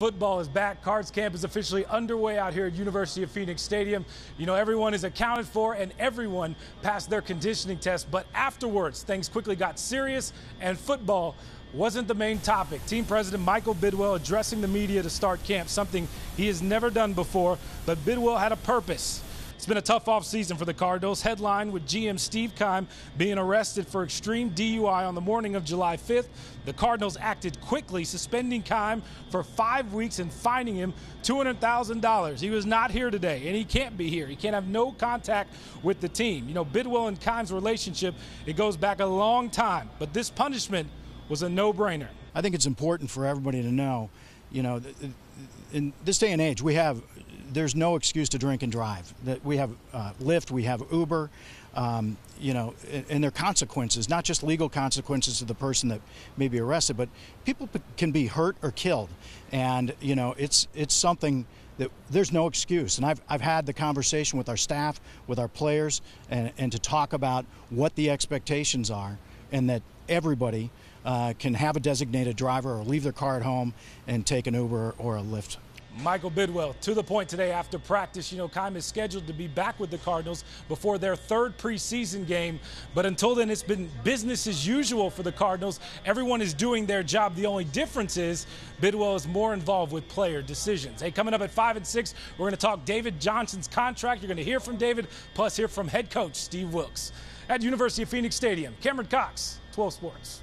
Football is back. Cards camp is officially underway out here at University of Phoenix Stadium. You know, everyone is accounted for and everyone passed their conditioning test, but afterwards things quickly got serious and football wasn't the main topic. Team President Michael Bidwill addressing the media to start camp, something he has never done before, but Bidwill had a purpose. It's been a tough offseason for the Cardinals, headlined with GM Steve Keim being arrested for extreme DUI on the morning of July 5th. The Cardinals acted quickly, suspending Keim for 5 weeks and fining him $200,000. He was not here today, and he can't be here. He can't have no contact with the team. You know, Bidwill and Keim's relationship, it goes back a long time, but this punishment was a no-brainer. I think it's important for everybody to know, you know, in this day and age, there's no excuse to drink and drive. That we have Lyft, we have Uber, you know, and there are consequences, not just legal consequences to the person that may be arrested, but people can be hurt or killed. And, you know, it's something that there's no excuse. And I've had the conversation with our staff, with our players, and to talk about what the expectations are, and that everybody can have a designated driver or leave their car at home and take an Uber or a Lyft. Michael Bidwill, to the point today after practice. You know, Keim is scheduled to be back with the Cardinals before their third preseason game. But until then, it's been business as usual for the Cardinals. Everyone is doing their job. The only difference is Bidwill is more involved with player decisions. Hey, coming up at 5 and 6, we're going to talk David Johnson's contract. You're going to hear from David, plus hear from head coach Steve Wilks. At University of Phoenix Stadium, Cameron Cox, 12 Sports.